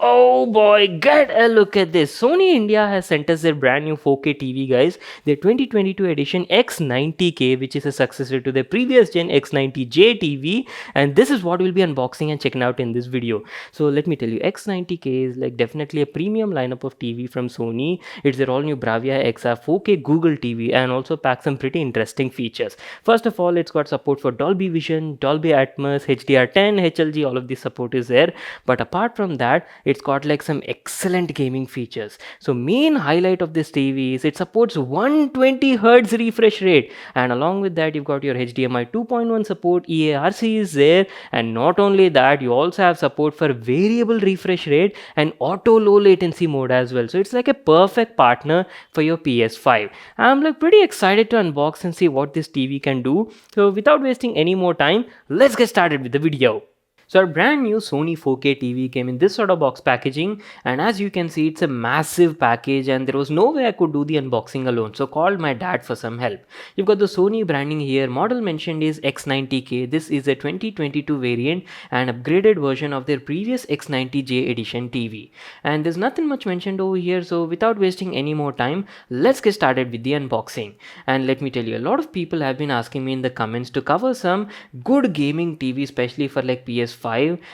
Oh boy, get a look at this. Sony India has sent us their brand new 4K TV, guys. Their 2022 edition X90K, which is a successor to their previous gen X90J TV. And this is what we'll be unboxing and checking out in this video. So let me tell you, X90K is like definitely a premium lineup of TV from Sony. It's their all new Bravia XR 4K Google TV and also packs some pretty interesting features. First of all, it's got support for Dolby Vision, Dolby Atmos, HDR10, HLG, all of this support is there. But apart from that, it's got like some excellent gaming features. So main highlight of this TV is it supports 120 Hz refresh rate, and along with that you've got your HDMI 2.1 support, EARC is there, and not only that, you also have support for variable refresh rate and auto low latency mode as well. So it's like a perfect partner for your PS5. I'm like pretty excited to unbox and see what this TV can do. So without wasting any more time, let's get started with the video. So our brand new Sony 4K TV came in this sort of box packaging, and as you can see, it's a massive package and there was no way I could do the unboxing alone, so called my dad for some help. You've got the Sony branding here. Model mentioned is X90K. This is a 2022 variant and upgraded version of their previous X90J edition TV. And there's nothing much mentioned over here, so without wasting any more time, let's get started with the unboxing. And let me tell you, a lot of people have been asking me in the comments to cover some good gaming TV, especially for like PS5,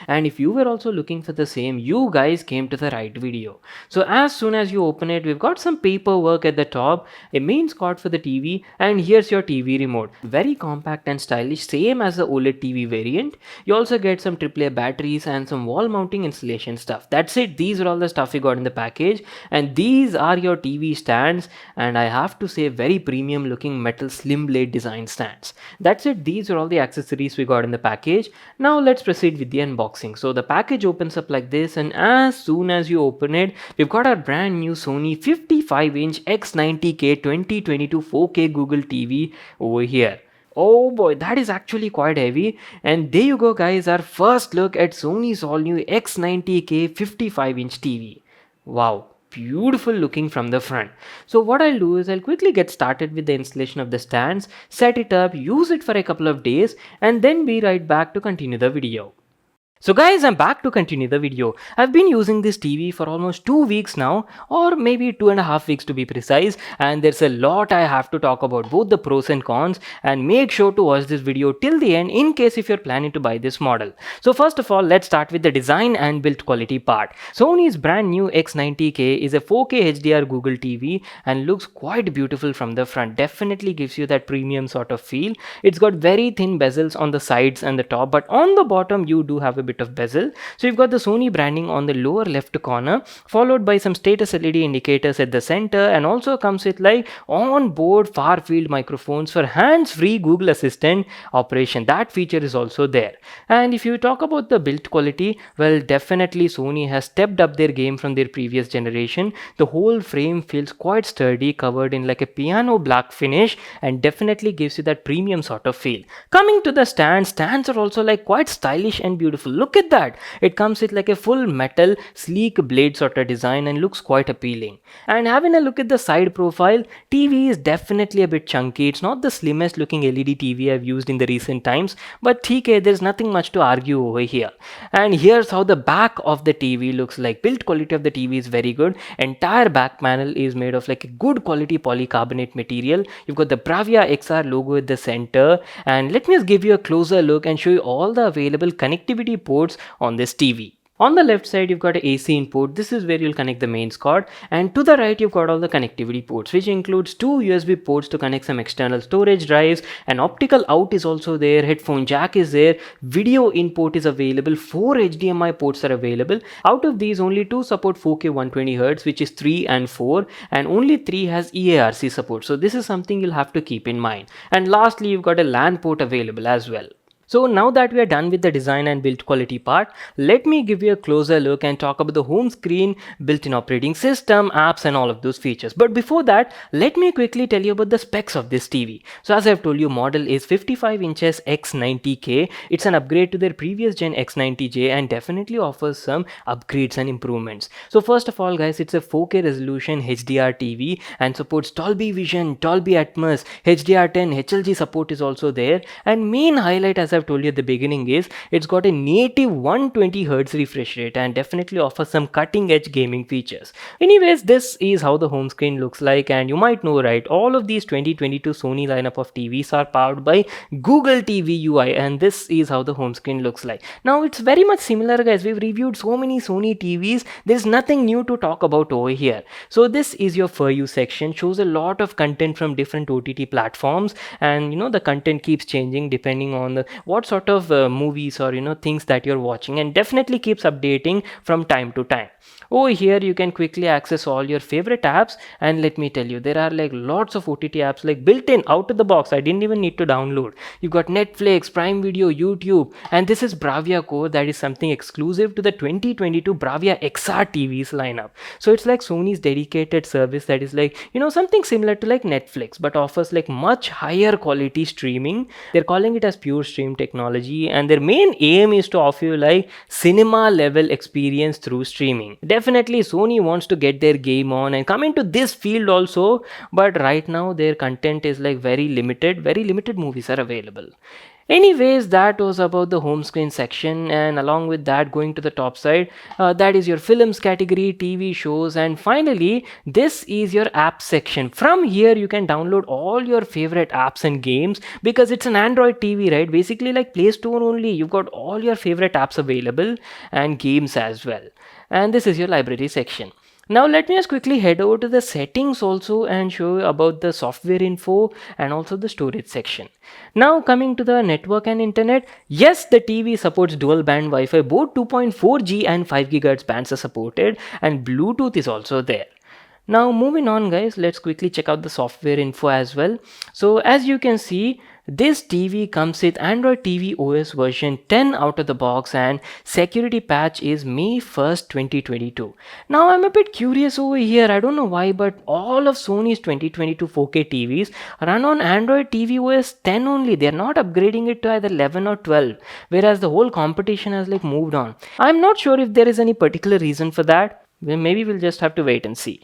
and if you were also looking for the same, you guys came to the right video. So as soon as you open it, we've got some paperwork at the top, a mains card for the TV, and here's your TV remote. Very compact and stylish, same as the OLED TV variant. You also get some AAA batteries and some wall mounting installation stuff. That's it. These are all the stuff you got in the package, and these are your TV stands, and I have to say very premium looking metal slim blade design stands. That's it. These are all the accessories we got in the package. Now let's proceed with the unboxing. So the package opens up like this, and as soon as you open it, we've got our brand new Sony 55-inch X90K 2022 4K Google TV over here. Oh boy, that is actually quite heavy. And there you go, guys, our first look at Sony's all new X90K 55-inch TV. Wow, beautiful looking from the front. So what I'll do is I'll quickly get started with the installation of the stands, set it up, use it for a couple of days, and then be right back to continue the video. So guys, I'm back to continue the video. I've been using this TV for almost 2 weeks now, or maybe 2.5 weeks to be precise, and there's a lot I have to talk about, both the pros and cons, and make sure to watch this video till the end in case if you're planning to buy this model. So first of all, let's start with the design and build quality part. Sony's brand new X90K is a 4K HDR Google TV and looks quite beautiful from the front. Definitely gives you that premium sort of feel. It's got very thin bezels on the sides and the top, but on the bottom you do have a bit of bezel. So you've got the Sony branding on the lower left corner, followed by some status LED indicators at the center, and also comes with like on-board far field microphones for hands-free Google Assistant operation. That feature is also there. And if you talk about the build quality, well, definitely Sony has stepped up their game from their previous generation. The whole frame feels quite sturdy, covered in like a piano black finish, and definitely gives you that premium sort of feel. Coming to the stands are also like quite stylish and beautiful. Look at that. It comes with like a full metal sleek blade sort of design and looks quite appealing. And having a look at the side profile, TV is definitely a bit chunky. It's not the slimmest looking LED TV I've used in the recent times, but TK, there's nothing much to argue over here. And here's how the back of the TV looks like. Build quality of the TV is very good. Entire back panel is made of like a good quality polycarbonate material. You've got the Bravia XR logo at the center, and let me just give you a closer look and show you all the available connectivity ports on this TV. On the left side, you've got an AC input. This is where you'll connect the mains cord. And to the right, you've got all the connectivity ports, which includes 2 USB ports to connect some external storage drives. An optical out is also there. Headphone jack is there. Video input is available. 4 HDMI ports are available. Out of these, only 2 support 4K 120Hz, which is 3 and 4. And only 3 has EARC support. So this is something you'll have to keep in mind. And lastly, you've got a LAN port available as well. So now that we are done with the design and build quality part, let me give you a closer look and talk about the home screen, built-in operating system, apps and all of those features. But before that, let me quickly tell you about the specs of this TV. So as I've told you, model is 55 inches X90K. It's an upgrade to their previous gen X90J and definitely offers some upgrades and improvements. So first of all, guys, it's a 4K resolution HDR TV and supports Dolby Vision, Dolby Atmos, HDR10, HLG support is also there. And main highlight, as I've I've told you at the beginning, is it's got a native 120 Hz refresh rate and definitely offers some cutting edge gaming features. Anyways, this is how the home screen looks like, and you might know, right, all of these 2022 Sony lineup of TVs are powered by Google TV UI, and this is how the home screen looks like. Now it's very much similar, guys. We've reviewed so many Sony TVs, there's nothing new to talk about over here. So this is your For You section, shows a lot of content from different OTT platforms, and the content keeps changing depending on what sort of movies or things that you're watching, and definitely keeps updating from time to time. Over here you can quickly access all your favorite apps, and let me tell you, there are like lots of OTT apps like built in out of the box. I didn't even need to download. You've got Netflix, Prime Video, YouTube, and this is Bravia Core, that is something exclusive to the 2022 Bravia XR TVs lineup. So it's like Sony's dedicated service that is like something similar to like Netflix, but offers like much higher quality streaming. They're calling it as pure stream technology, and their main aim is to offer you like cinema level experience through streaming. Definitely Sony wants to get their game on and come into this field also, but right now their content is like very limited movies are available. Anyways, that was about the home screen section, and along with that, going to the top side, that is your films category, TV shows, and finally this is your app section. From here you can download all your favorite apps and games, because it's an Android TV, right? Basically like Play Store only. You've got all your favorite apps available and games as well. And this is your library section. Now let me just quickly head over to the settings also and show you about the software info and also the storage section. Now coming to the network and internet, yes, the TV supports dual band Wi-Fi, both 2.4G and 5 GHz bands are supported, and Bluetooth is also there. Now moving on, guys, let's quickly check out the software info as well. So as you can see, this TV comes with Android TV OS version 10 out of the box, and security patch is May 1st, 2022. Now I'm a bit curious over here, I don't know why, but all of Sony's 2022 4K TVs run on Android TV OS 10 only. They're not upgrading it to either 11 or 12, whereas the whole competition has like moved on. I'm not sure if there is any particular reason for that. Well, maybe we'll just have to wait and see.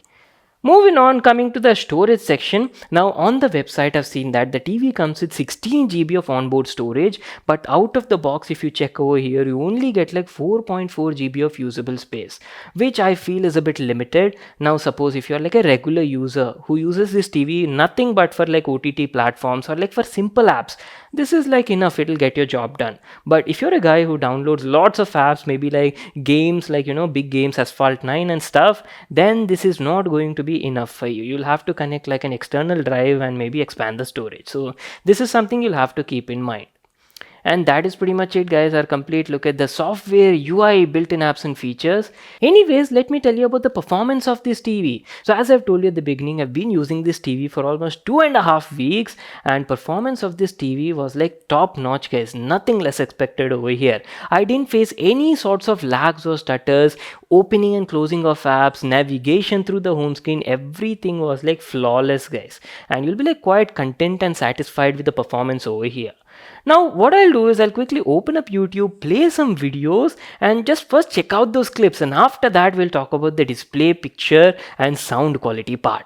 Moving on, coming to the storage section. Now on the website I've seen that the TV comes with 16 GB of onboard storage, but out of the box if you check over here, you only get like 4.4 GB of usable space, which I feel is a bit limited. Now suppose if you're like a regular user who uses this TV nothing but for like OTT platforms or like for simple apps, this is like enough, it'll get your job done. But if you're a guy who downloads lots of apps, maybe like games like big games, Asphalt 9 and stuff, then this is not going to be enough for you. You'll have to connect like an external drive and maybe expand the storage. So this is something you'll have to keep in mind. And that is pretty much it, guys, our complete look at the software, UI, built-in apps and features. Anyways, let me tell you about the performance of this TV. So as I've told you at the beginning, I've been using this TV for almost 2.5 weeks, and performance of this TV was like top notch, guys. Nothing less expected over here. I didn't face any sorts of lags or stutters, opening and closing of apps, navigation through the home screen, everything was like flawless, guys. And you'll be like quite content and satisfied with the performance over here. Now what I'll do is I'll quickly open up YouTube, play some videos, and just first check out those clips, and after that we'll talk about the display, picture and sound quality part.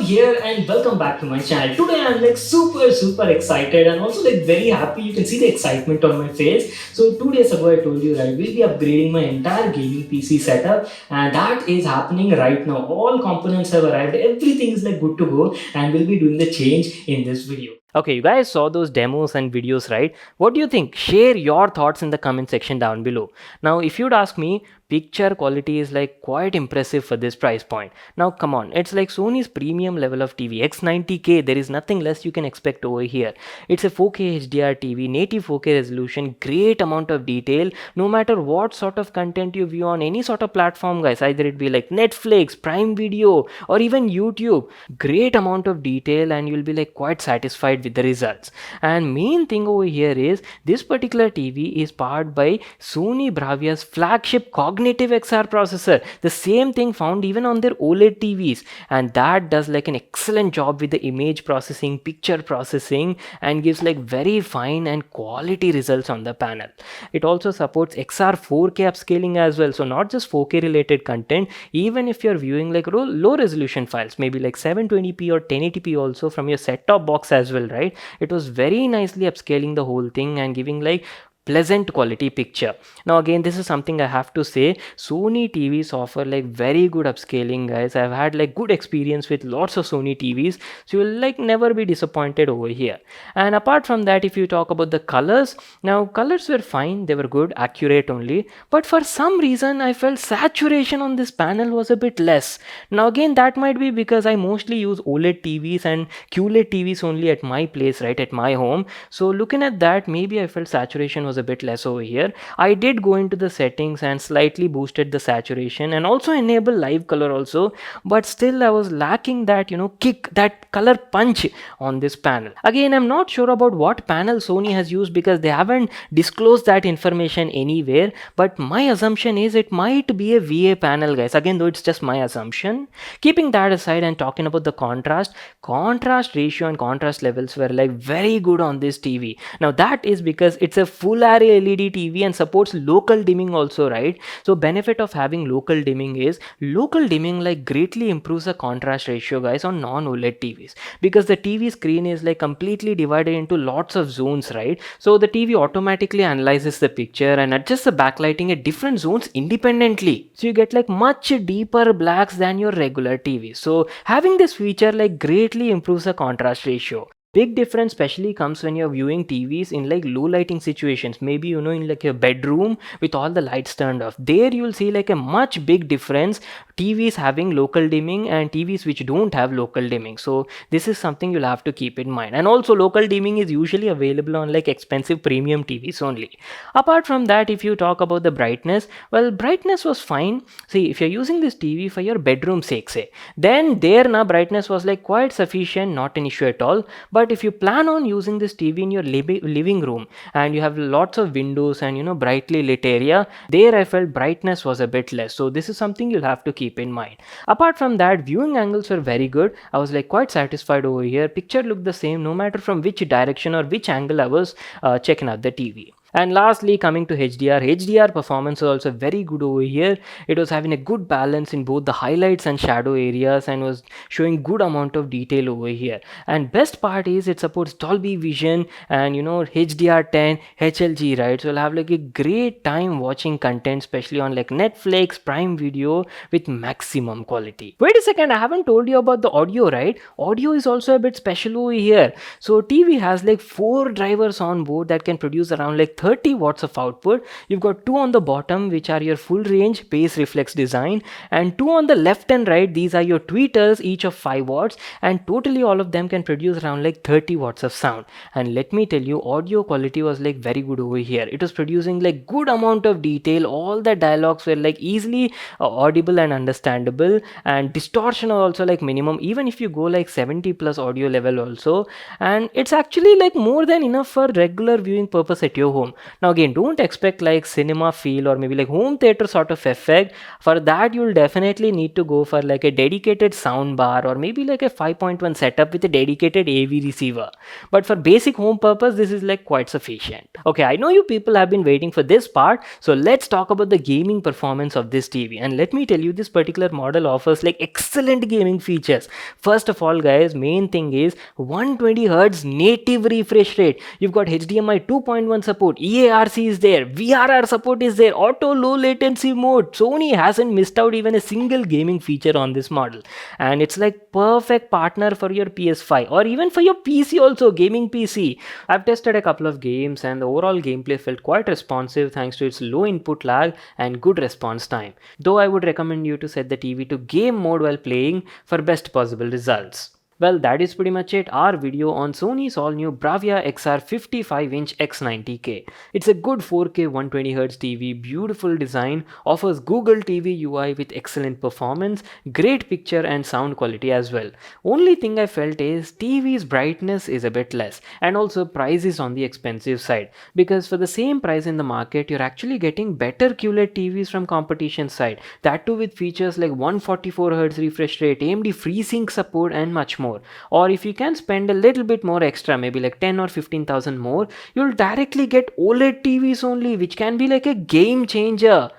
here and welcome back to my channel. Today I'm like super excited and also like very happy. You can see the excitement on my face. So 2 days ago I told you right, we'll be upgrading my entire gaming PC setup, and that is happening right now. All components have arrived, everything is like good to go, and we'll be doing the change in this video. Okay, you guys saw those demos and videos, right? What do you think? Share your thoughts in the comment section down below. Now, if you'd ask me, picture quality is like quite impressive for this price point. Now, come on, it's like Sony's premium level of TV, X90K. There is nothing less you can expect over here. It's a 4K HDR TV, native 4K resolution, great amount of detail. No matter what sort of content you view on any sort of platform, guys, either it be like Netflix, Prime Video, or even YouTube, great amount of detail, and you'll be like quite satisfied with the results. And main thing over here is this particular TV is powered by Sony Bravia's flagship cognitive XR processor, the same thing found even on their OLED TVs, and that does like an excellent job with the image processing, picture processing, and gives like very fine and quality results on the panel. It also supports XR 4K upscaling as well, so not just 4K related content, even if you're viewing like low resolution files, maybe like 720p or 1080p also from your set top box as well, right? It was very nicely upscaling the whole thing and giving like pleasant quality picture. Now again, this is something I have to say, Sony TVs offer like very good upscaling, guys. I've had like good experience with lots of Sony TVs, so you will like never be disappointed over here. And apart from that, if you talk about the colors, now colors were fine, they were good, accurate only, but for some reason I felt saturation on this panel was a bit less. Now again, that might be because I mostly use OLED TVs and QLED TVs only at my place, right, at my home. So looking at that, maybe I felt saturation was a bit less over here. I did go into the settings and slightly boosted the saturation and also enable live color also, but still I was lacking that, kick, that color punch on this panel. Again, I'm not sure about what panel Sony has used because they haven't disclosed that information anywhere, but my assumption is it might be a VA panel, guys. Again, though it's just my assumption. Keeping that aside and talking about the contrast ratio and contrast levels were like very good on this TV. Now that is because it's a full array LED TV and supports local dimming also, right? So benefit of having local dimming is local dimming like greatly improves the contrast ratio, guys, on non-OLED TVs, because the TV screen is like completely divided into lots of zones, right? So the TV automatically analyzes the picture and adjusts the backlighting at different zones independently, so you get like much deeper blacks than your regular TV. So having this feature like greatly improves the contrast ratio. Big difference especially comes when you're viewing TVs in like low lighting situations, maybe in like your bedroom with all the lights turned off. There you'll see like a much big difference, TVs having local dimming and TVs which don't have local dimming. So this is something you'll have to keep in mind. And also local dimming is usually available on like expensive premium TVs only. Apart from that, if you talk about the brightness, well, brightness was fine. See, if you're using this TV for your bedroom sake, say, then there now brightness was like quite sufficient, not an issue at all. But if you plan on using this TV in your living room and you have lots of windows and brightly lit area, there I felt brightness was a bit less. So this is something you'll have to keep in mind. Apart from that, viewing angles were very good. I was like quite satisfied over here. Picture looked the same no matter from which direction or which angle I was checking out the TV. And lastly, coming to HDR performance was also very good over here. It was having a good balance in both the highlights and shadow areas and was showing good amount of detail over here. And best part is it supports Dolby Vision and HDR10 HLG, right? So you'll have like a great time watching content, especially on like Netflix, Prime Video with maximum quality. Wait a second, I haven't told you about the audio, right? Audio is also a bit special over here. So TV has like 4 drivers on board that can produce around like 30 watts of output. You've got 2 on the bottom, which are your full range base reflex design, and 2 on the left and right. These are your tweeters, each of 5 watts, and totally all of them can produce around like 30 watts of sound. And let me tell you, audio quality was like very good over here. It was producing like good amount of detail. All the dialogues were like easily audible and understandable, and distortion was also like minimum, even if you go like 70 plus audio level also. And it's actually like more than enough for regular viewing purpose at your home. home. Now again, don't expect like cinema feel or maybe like home theater sort of effect. For that, you'll definitely need to go for like a dedicated sound bar or maybe like a 5.1 setup with a dedicated AV receiver. But for basic home purpose, this is like quite sufficient. Okay, I know you people have been waiting for this part, so let's talk about the gaming performance of this TV. And let me tell you, this particular model offers like excellent gaming features. First of all, guys, main thing is 120 Hz native refresh rate. You've got HDMI 2.1 support, EARC is there, VRR support is there, auto low latency mode. Sony hasn't missed out even a single gaming feature on this model, and it's like perfect partner for your PS5 or even for your PC also, gaming PC. I've tested a couple of games and the overall gameplay felt quite responsive thanks to its low input lag and good response time. Though I would recommend you to set the TV to game mode while playing for best possible results. Well, that is pretty much it, our video on Sony's all-new Bravia XR 55-inch X90K. It's a good 4K 120Hz TV, beautiful design, offers Google TV UI with excellent performance, great picture and sound quality as well. Only thing I felt is TV's brightness is a bit less, and also price is on the expensive side, because for the same price in the market, you're actually getting better QLED TVs from competition side, that too with features like 144Hz refresh rate, AMD FreeSync support and much more. Or if you can spend a little bit more extra, maybe like 10 or 15,000 more, you'll directly get OLED TVs only, which can be like a game changer.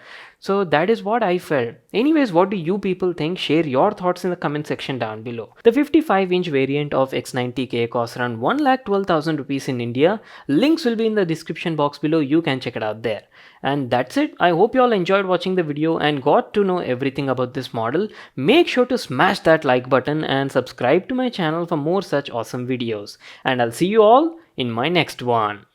So that is what I felt. Anyways, what do you people think? Share your thoughts in the comment section down below. The 55-inch variant of X90K costs around 1,12,000 rupees in India. Links will be in the description box below. You can check it out there. And that's it. I hope you all enjoyed watching the video and got to know everything about this model. Make sure to smash that like button and subscribe to my channel for more such awesome videos. And I'll see you all in my next one.